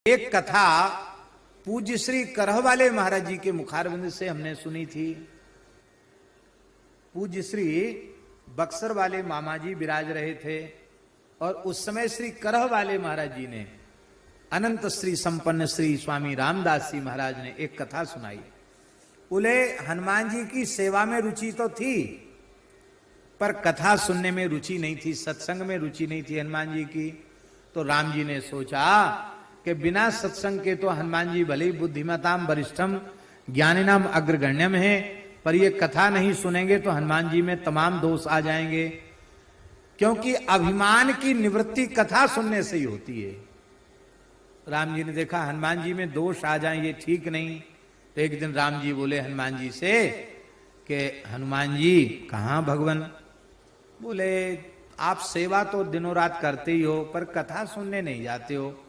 एक कथा पूज्य श्री करहवाले महाराज जी के मुखारविंद से हमने सुनी थी। पूज्य श्री बक्सर वाले मामा जी विराज रहे थे और उस समय श्री करहवाले महाराज जी ने अनंत श्री संपन्न श्री स्वामी रामदास जी महाराज ने एक कथा सुनाई। बोले हनुमान जी की सेवा में रुचि तो थी पर कथा सुनने में रुचि नहीं थी, सत्संग में रुचि नहीं थी हनुमान जी की। तो राम जी ने सोचा कि बिना सत्संग के तो हनुमान जी भले ही बुद्धिमताम वरिष्ठम ज्ञानिनाम अग्रगण्यम है, पर ये कथा नहीं सुनेंगे तो हनुमान जी में तमाम दोष आ जाएंगे, क्योंकि अभिमान की निवृत्ति कथा सुनने से ही होती है। राम जी ने देखा हनुमान जी में दोष आ जाएं ये ठीक नहीं। तो एक दिन राम जी बोले हनुमान जी से कि हनुमान जी कहाँ भगवान? बोले आप सेवा तो दिनों रात करते ही हो पर कथा सुनने नहीं जाते हो।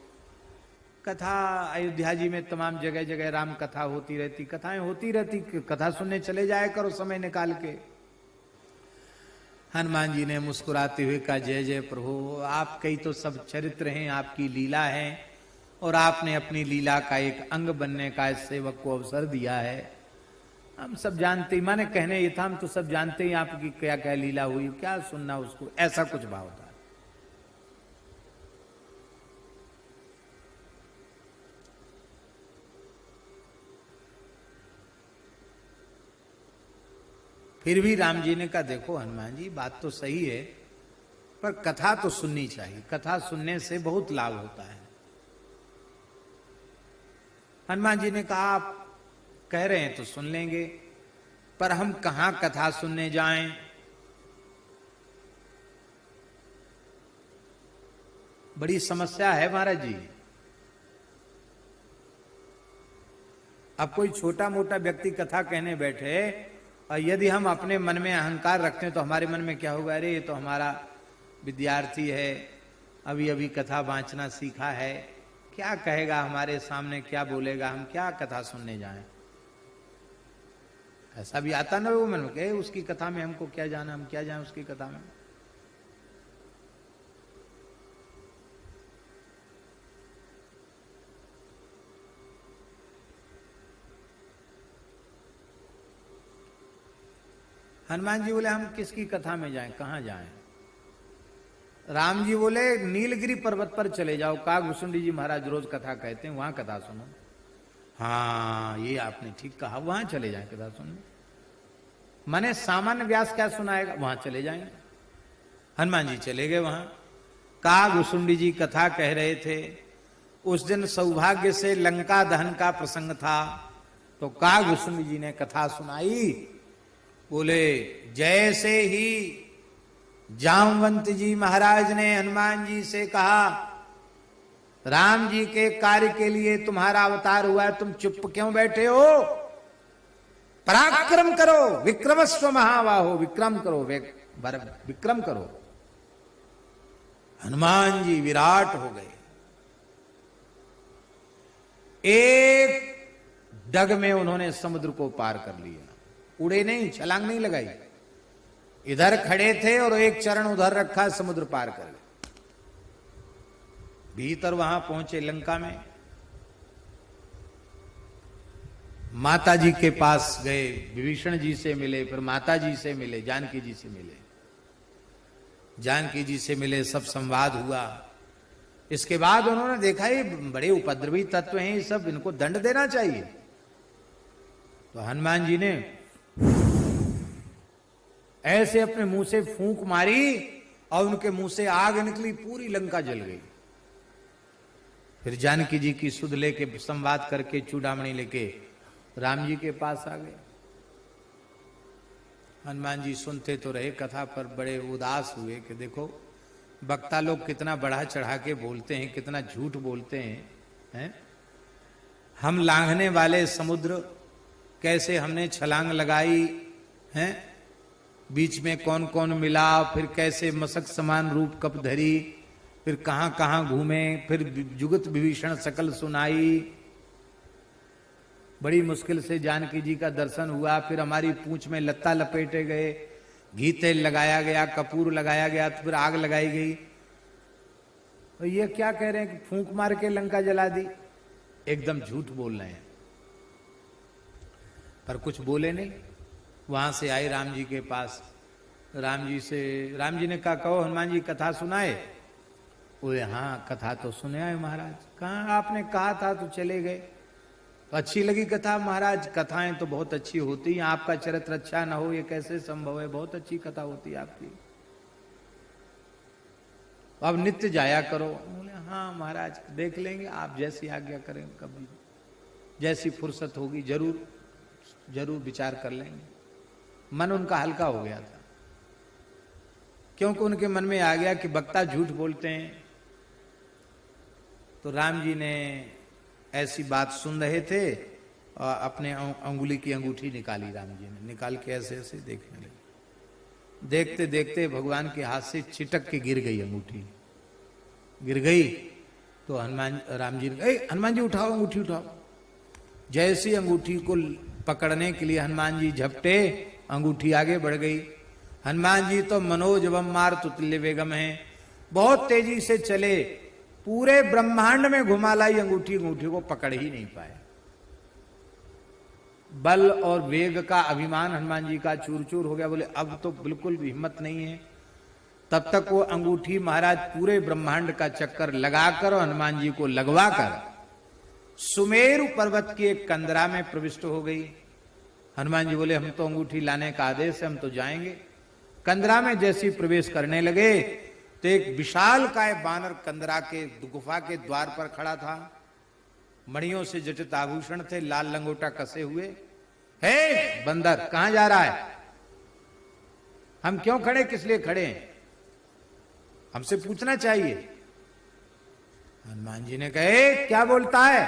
कथा अयोध्या जी में तमाम जगह जगह राम कथा होती रहती, कथाएं होती रहती, कथा सुनने चले जाया करो समय निकाल के। हनुमान जी ने मुस्कुराते हुए कहा जय जय प्रभु, आपके ही तो सब चरित्र हैं, आपकी लीला है और आपने अपनी लीला का एक अंग बनने का इस सेवक को अवसर दिया है। हम सब जानते, माने कहने ये था हम तो सब जानते ही आपकी क्या क्या लीला हुई, क्या सुनना उसको, ऐसा कुछ भाव था। फिर भी राम जी ने कहा देखो हनुमान जी बात तो सही है पर कथा तो सुननी चाहिए, कथा सुनने से बहुत लाभ होता है। हनुमान जी ने कहा आप कह रहे हैं तो सुन लेंगे पर हम कहां कथा सुनने जाएं? बड़ी समस्या है महाराज जी। अब कोई छोटा मोटा व्यक्ति कथा कहने बैठे और यदि हम अपने मन में अहंकार रखते हैं तो हमारे मन में क्या होगा, अरे ये तो हमारा विद्यार्थी है, अभी अभी कथा वांचना सीखा है, क्या कहेगा हमारे सामने, क्या बोलेगा, हम क्या कथा सुनने जाएं? ऐसा भी आता ना वो मन में कहे उसकी कथा में हमको क्या जाना, हम क्या जाएं उसकी कथा में। हनुमान जी बोले हम किसकी कथा में जाएं, कहां जाएं? राम जी बोले नीलगिरी पर्वत पर चले जाओ, कागभूषुंडी जी महाराज रोज कथा कहते हैं, वहां कथा सुनो। हाँ ये आपने ठीक कहा, वहां चले जाएं कथा सुनने। माने सामान्य व्यास क्या सुनाएगा, वहां चले जाएंगे। हनुमान जी चले गए वहां। कागभूषुंडी जी कथा कह रहे थे। उस दिन सौभाग्य से लंका दहन का प्रसंग था तो कागभूषुंडी जी ने कथा सुनाई। बोले जैसे ही जामवंत जी महाराज ने हनुमान जी से कहा राम जी के कार्य के लिए तुम्हारा अवतार हुआ है, तुम चुप क्यों बैठे हो? पराक्रम करो, विक्रमस्व महाबाहो, विक्रम करो, विक्रम करो। हनुमान जी विराट हो गए। एक डग में उन्होंने समुद्र को पार कर लिया। उड़े नहीं, छलांग नहीं लगाई, इधर खड़े थे और एक चरण उधर रखा, समुद्र पार कर गए। भीतर वहां पहुंचे लंका में, माता जी के पास गए, विभीषण जी से मिले, फिर माता जी से मिले, जानकी जी से मिले। जानकी जी से मिले, सब संवाद हुआ। इसके बाद उन्होंने देखा ये बड़े उपद्रवी तत्व हैं, ये सब, इनको दंड देना चाहिए। तो हनुमान जी ने ऐसे अपने मुंह से फूंक मारी और उनके मुंह से आग निकली, पूरी लंका जल गई। फिर जानकी जी की सुध लेके संवाद करके चूड़ामणि लेके राम जी के पास आ गए। हनुमान जी सुनते तो रहे कथा पर बड़े उदास हुए कि देखो वक्ता लोग कितना बढ़ा चढ़ा के बोलते हैं, कितना झूठ बोलते हैं? हम लांघने वाले समुद्र, कैसे हमने छलांग लगाई हैं, बीच में कौन कौन मिला, फिर कैसे मशक समान रूप कप धरी, फिर कहां कहां घूमे, फिर जुगत विभीषण सकल सुनाई। बड़ी मुश्किल से जानकी जी का दर्शन हुआ। फिर हमारी पूंछ में लत्ता लपेटे गए, घी तेल लगाया गया, कपूर लगाया गया, तो फिर आग लगाई गई। तो ये क्या कह रहे हैं कि फूंक मार के लंका जला दी? एकदम झूठ बोल रहे हैं। पर कुछ बोले नहीं। वहां से आए राम जी के पास। राम जी ने कहा कहो हनुमान जी कथा सुनाए। बोले हाँ कथा तो सुने आए महाराज। कहाँ आपने कहा था तो चले गए। तो अच्छी लगी कथा महाराज। कथाएं तो बहुत अच्छी होती हैं, आपका चरित्र अच्छा ना हो ये कैसे संभव है, बहुत अच्छी कथा होती है आपकी, अब नित्य जाया करो। बोले हाँ महाराज देख लेंगे, आप जैसी आज्ञा करें, कभी जैसी फुर्सत होगी जरूर जरूर विचार कर लेंगे। मन उनका हल्का हो गया था, क्योंकि उनके मन में आ गया कि वक्ता झूठ बोलते हैं। तो राम जी ने ऐसी बात सुन रहे थे और अपने अंगुली की अंगूठी निकाली। राम जी ने निकाल के ऐसे ऐसे देखने लगे। देखते देखते भगवान के हाथ से चिटक के गिर गई अंगूठी। गिर गई तो राम जी ने हनुमान जी उठाओ अंगूठी उठाओ। जैसी अंगूठी को पकड़ने के लिए हनुमान जी झपटे, अंगूठी आगे बढ़ गई। हनुमान जी तो मनोजवम मार तुल्य वेगम है, बहुत तेजी से चले, पूरे ब्रह्मांड में घुमा लाई अंगूठी को पकड़ ही नहीं पाए। बल और वेग का अभिमान हनुमान जी का चूर चूर हो गया। बोले अब तो बिल्कुल भी हिम्मत नहीं है। तब तक वो अंगूठी महाराज पूरे ब्रह्मांड का चक्कर लगाकर और हनुमान जी को लगवाकर सुमेरु पर्वत की एक कंदरा में प्रविष्ट हो गई। हनुमान जी बोले हम तो अंगूठी लाने का आदेश है, हम तो जाएंगे। कंदरा में जैसी प्रवेश करने लगे तो एक विशाल काय बानर कंदरा के गुफा के द्वार पर खड़ा था। मणियों से जटित आभूषण थे, लाल लंगोटा कसे हुए। हे बंदर कहां जा रहा है? हम क्यों खड़े, किस लिए खड़े हैं? हमसे पूछना चाहिए। हनुमान जी ने कहे क्या बोलता है,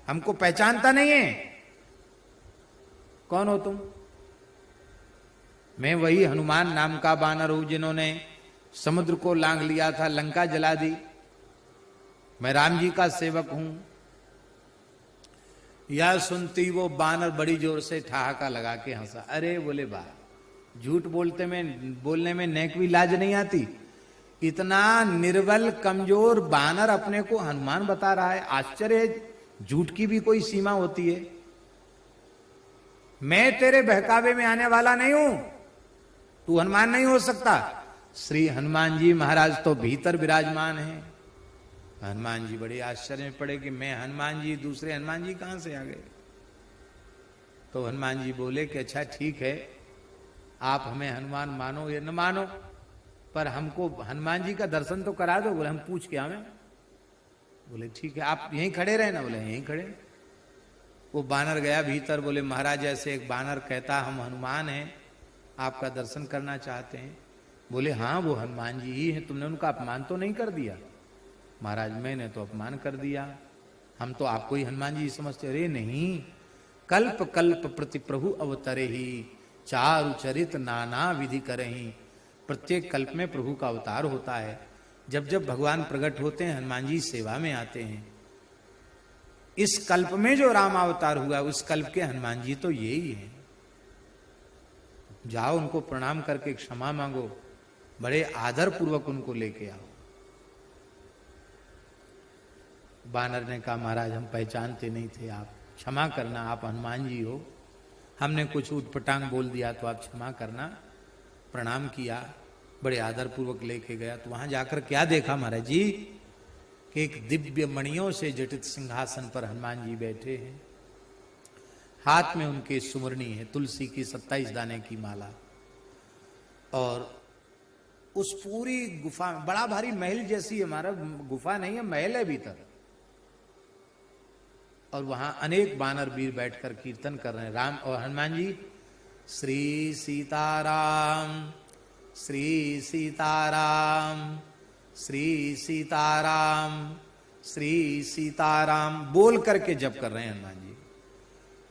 हमको पहचानता नहीं है? कौन हो तुम? मैं वही हनुमान नाम का बानर हूं जिन्होंने समुद्र को लांघ लिया था, लंका जला दी। मैं राम जी का सेवक हूं। यह सुनती वो बानर बड़ी जोर से ठहाका लगा के हंसा। अरे बोले बा, झूठ बोलने में नेक भी लाज नहीं आती। इतना निर्बल कमजोर बानर अपने को हनुमान बता रहा है। आश्चर्य है, झूठ की भी कोई सीमा होती है। मैं तेरे बहकावे में आने वाला नहीं हूं, तू हनुमान नहीं हो सकता। श्री हनुमान जी महाराज तो भीतर विराजमान हैं। हनुमान जी बड़े आश्चर्य में पड़े कि मैं हनुमान जी, दूसरे हनुमान जी कहां से आ गए? तो हनुमान जी बोले कि अच्छा ठीक है, आप हमें हनुमान मानो या न मानो, पर हमको हनुमान जी का दर्शन तो करा दो। बोले हम पूछ के आवे। बोले ठीक है, आप यहीं खड़े रहे ना? बोले यहीं खड़े। वो बानर गया भीतर। बोले महाराज ऐसे एक बानर कहता हम हनुमान हैं, आपका दर्शन करना चाहते हैं। बोले हाँ वो हनुमान जी ही हैं, तुमने उनका अपमान तो नहीं कर दिया? महाराज मैंने तो अपमान कर दिया, हम तो आपको ही हनुमान जी समझते। अरे नहीं, कल्प कल्प प्रति प्रभु अवतरे ही, चारु चरित नाना विधि करही। प्रत्येक कल्प में प्रभु का अवतार होता है। जब जब भगवान प्रकट होते हैं हनुमान जी सेवा में आते हैं। इस कल्प में जो राम अवतार हुआ उस कल्प के हनुमान जी तो यही हैं। जाओ उनको प्रणाम करके क्षमा मांगो, बड़े आदर पूर्वक उनको लेके आओ। बानर ने कहा महाराज हम पहचानते नहीं थे, आप क्षमा करना, आप हनुमान जी हो, हमने कुछ उटपटांग बोल दिया तो आप क्षमा करना। प्रणाम किया, बड़े आदर पूर्वक लेके गया। तो वहां जाकर क्या देखा महाराज जी कि एक दिव्य मणियों से जटित सिंहासन पर हनुमान जी बैठे हैं। हाथ में उनके सुमरनी है, तुलसी की 27 दाने की माला। और उस पूरी गुफा में बड़ा भारी महल जैसी, हमारा गुफा नहीं है, महल है भीतर। और वहां अनेक बानर वीर बैठकर कीर्तन कर रहे हैं। राम और हनुमान जी श्री सीताराम श्री सीताराम श्री सीताराम श्री सीताराम बोल करके जप कर रहे हैं हनुमान जी।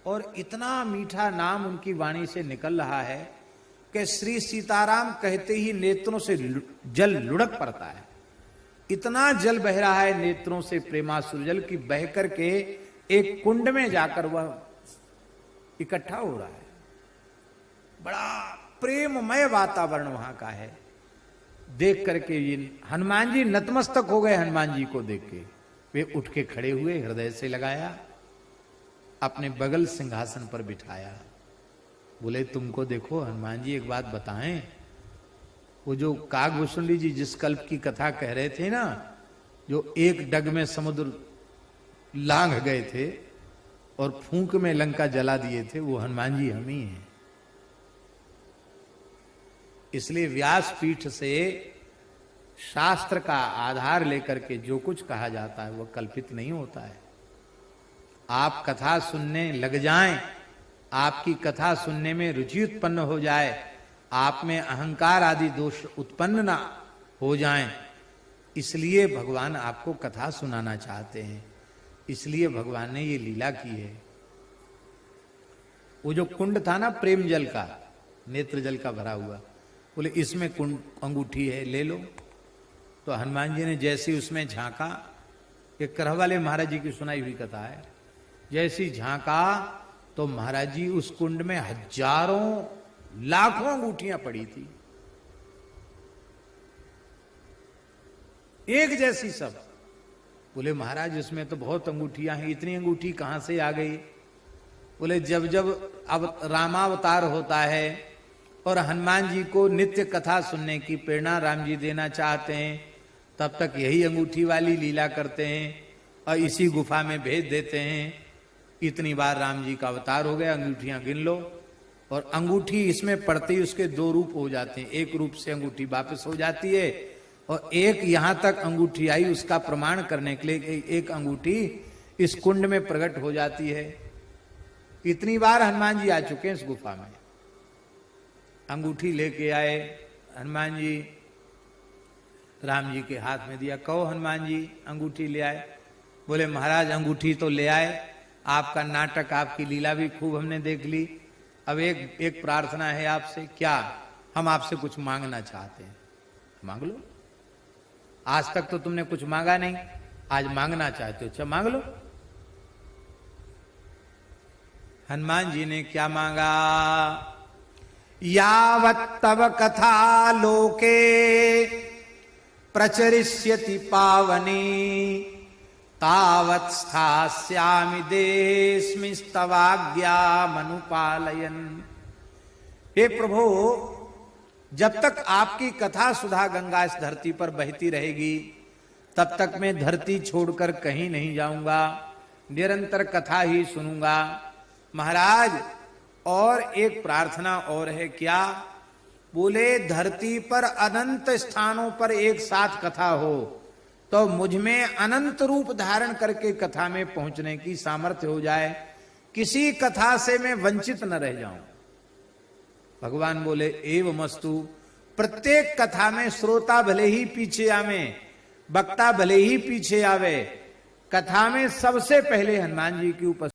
और इतना मीठा नाम उनकी वाणी से निकल रहा है कि श्री सीताराम कहते ही नेत्रों से जल लुढ़क पड़ता है। इतना जल बह रहा है नेत्रों से प्रेमासुर जल की, बह करके एक कुंड में जाकर वह इकट्ठा हो रहा है। बड़ा प्रेममय वातावरण वहां का है। देख करके ये हनुमान जी नतमस्तक हो गए। हनुमान जी को देख के वे उठ के खड़े हुए, हृदय से लगाया, अपने बगल सिंहासन पर बिठाया। बोले तुमको देखो हनुमान जी एक बात बताएं, वो जो काकभूषुंडी जी जिस कल्प की कथा कह रहे थे ना, जो एक डग में समुद्र लांघ गए थे और फूंक में लंका जला दिए थे, वो हनुमान जी हम ही हैं। इसलिए व्यासपीठ से शास्त्र का आधार लेकर के जो कुछ कहा जाता है वह कल्पित नहीं होता है। आप कथा सुनने लग जाएं, आपकी कथा सुनने में रुचि उत्पन्न हो जाए, आप में अहंकार आदि दोष उत्पन्न ना हो जाएं, इसलिए भगवान आपको कथा सुनाना चाहते हैं। इसलिए भगवान ने ये लीला की है। वो जो कुंड था ना प्रेम जल का, नेत्र जल का भरा हुआ, बोले इसमें कुंड अंगूठी है, ले लो। तो हनुमान जी ने जैसे उसमें झांका, ये करह वाले महाराज जी की सुनाई हुई कथा है, जैसी झांका तो महाराज जी उस कुंड में हजारों लाखों अंगूठियां पड़ी थी, एक जैसी सब। बोले महाराज इसमें तो बहुत अंगूठियां हैं, इतनी अंगूठी कहां से आ गई? बोले जब जब अब रामावतार होता है और हनुमान जी को नित्य कथा सुनने की प्रेरणा राम जी देना चाहते हैं, तब तक यही अंगूठी वाली लीला करते हैं और इसी गुफा में भेज देते हैं। इतनी बार राम जी का अवतार हो गया, अंगूठियां गिन लो। और अंगूठी इसमें पड़ते ही उसके दो रूप हो जाते हैं, एक रूप से अंगूठी वापस हो जाती है और एक यहां तक अंगूठी आई उसका प्रमाण करने के लिए एक अंगूठी इस कुंड में प्रकट हो जाती है। इतनी बार हनुमान जी आ चुके हैं इस गुफा में। अंगूठी लेके आए हनुमान जी, राम जी के हाथ में दिया, कहो हनुमान जी अंगूठी ले आए। बोले महाराज अंगूठी तो ले आए, आपका नाटक आपकी लीला भी खूब हमने देख ली, अब एक प्रार्थना है आपसे। क्या? हम आपसे कुछ मांगना चाहते हैं। मांग लो, आज तक तो तुमने कुछ मांगा नहीं, आज मांगना चाहते हो, अच्छा मांग लो। हनुमान जी ने क्या मांगा? यावत् तव कथा लोके प्रचरिष्यति पावनी तावत् स्थास्यामि देशमिस्तवाज्ञामनुपालयन्। हे प्रभु, जब तक आपकी कथा सुधा गंगा इस धरती पर बहती रहेगी तब तक मैं धरती छोड़कर कहीं नहीं जाऊंगा, निरंतर कथा ही सुनूंगा। महाराज और एक प्रार्थना और है। क्या? बोले धरती पर अनंत स्थानों पर एक साथ कथा हो तो मुझ में अनंत रूप धारण करके कथा में पहुंचने की सामर्थ्य हो जाए, किसी कथा से मैं वंचित न रह जाऊं। भगवान बोले एवमस्तु। प्रत्येक कथा में श्रोता भले ही पीछे आवे, वक्ता भले ही पीछे आवे, कथा में सबसे पहले हनुमान जी की उपस्थिति